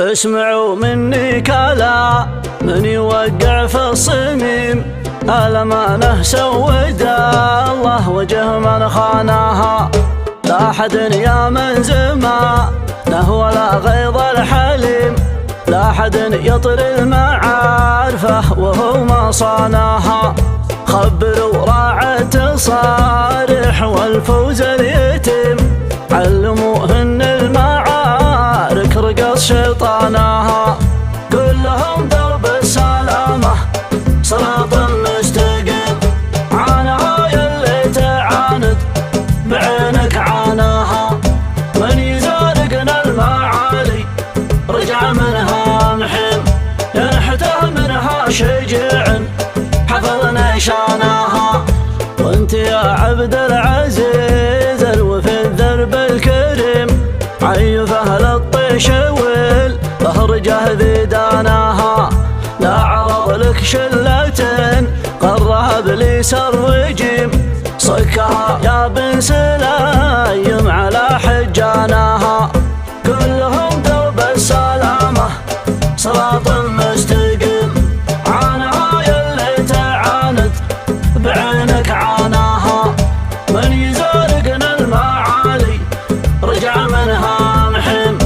اسمعوا مني كلا من يوقع في الصميم، الأمانة سودا الله وجه من خانها. لا حد يا من زمانه ولا غيظ الحليم، لا حد يطري المعارفه وهو ما صانها. خبروا راعة صارح والفوز اليتيم، علموهن المعارك رقص شيطانها. قل لهم درب السلامة صراط مستقيم، عانها يلي تعاند بعينك عاناها. من يزارقنا المعالي رجع منها محيم، ينحته منها شجاع حفظنا شانها. وانت يا عبد العزيز الوفي الدرب الكريم، عيف اهل الطيش والبهرجه ذي داناها. لا عرض لك شلة قرها ابليس الرجيم، صكها يا بن سلايم على حجاناها. كلهم درب السلامة صراط مستقيم، عانها يلي تعاند بعينك عاناها. من يزارقنا المعالي رجع منها محيم،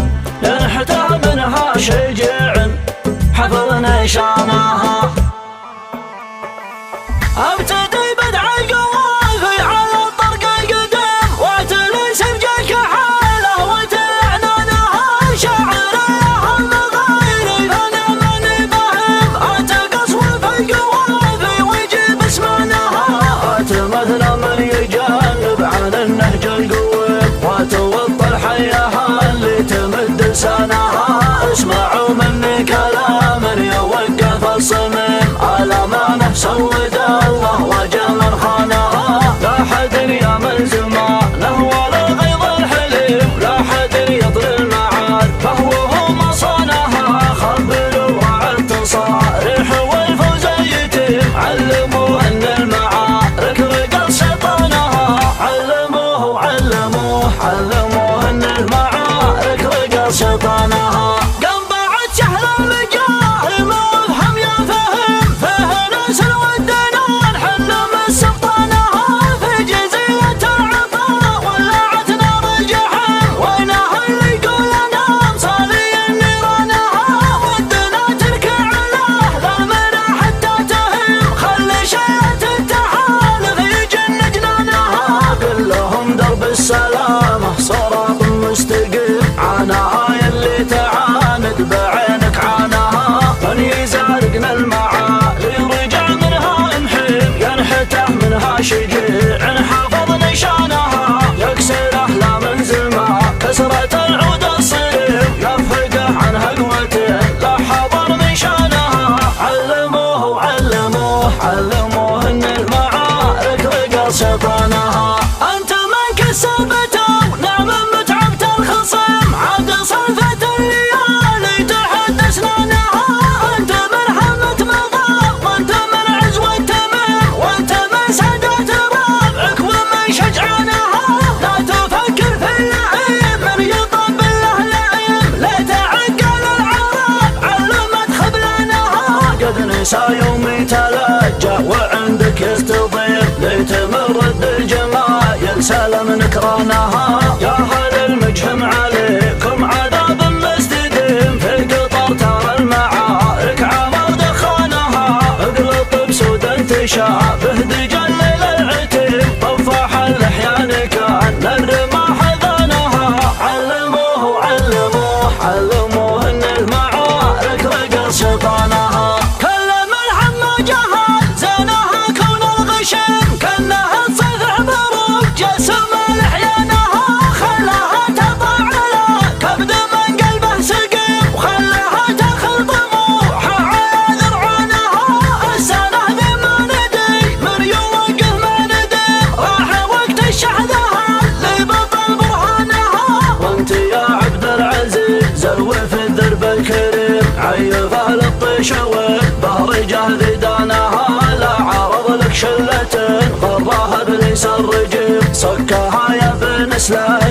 ينحته منها شجاع حفظنا شاناها. ابتدي بدع القوافي على الطرق القديم، واتلي سرجك حاله وتعنانها. شاعر لهم غيري فانا ماني فاهم، اتقص في القوافي ويجيب اسمانها. اتمثل من يجنب عن النهج القويم، وتوطى الحياة اللي تمد لسانها. اسمعوا مني كلام يوقف الصميم، الأمانة سود الله وجه من خانها. لا حد يا من زمانه ولا غيظ الحليم، لا حد يطري المعاد فهو ما صانها. خبروا عن تصاريح والفوز اليتيم، علموا ان المعارك رقص شيطانها. علموه ان المعارك رقص شيطانها. السلامة صراط مستقيم، عاناها يلي تعاند بعينك عاناها. من يزارقنا المعالي رجع منها محيم، ينحته منها شجاع حفظ نشانها. يكسره لا من زمان كسرة العود الصريم، يفقه عنها قوتين لا حضر من شانها. علموه ان المعارك رقص شيطانها. ثبتوا نعم متعبت الخصم، عاد صلفة الليالي تحت اسنانها. انت من حمة مغاب، وانت من عزوة تمام، وانت من سادات ربعك ومن شجعانها. لا تفكر في اللعيب من يطب له لعيب، لا تعقل العرب علمت خبلانها. قد نسى يومي تلجأ وعندك يستضيف، لتمرد الجمال سلم نكرانها. يا اهل المجهم عليكم عذاب مستديم، في القطر ترى المعارك عمر دخانها. اقلط بسود تشابه دجل العتيم، طفاح اللحيان كان الرماح ذانها. علموه ان المعارك رقص شيطانها. كلم الحمى جهل زانها كون الغشم، كانها تصفح بروق جسم لحيانها. خلاها تطع على كبد من قلبه سقيم، وخلاها تاخذ طموحها على ذرعانها. السنة ذي ما ندري من يوقف ما ندري، راح وقت الشحذها اللي بطل برهانها. وانت يا عبد العزيز الوفي الدرب الكريم، عيف اهل الطيش والبهرجه ذي دانها. لا عرض لك شلة غراها ابليس الرجيم، صكها يا بن سلايم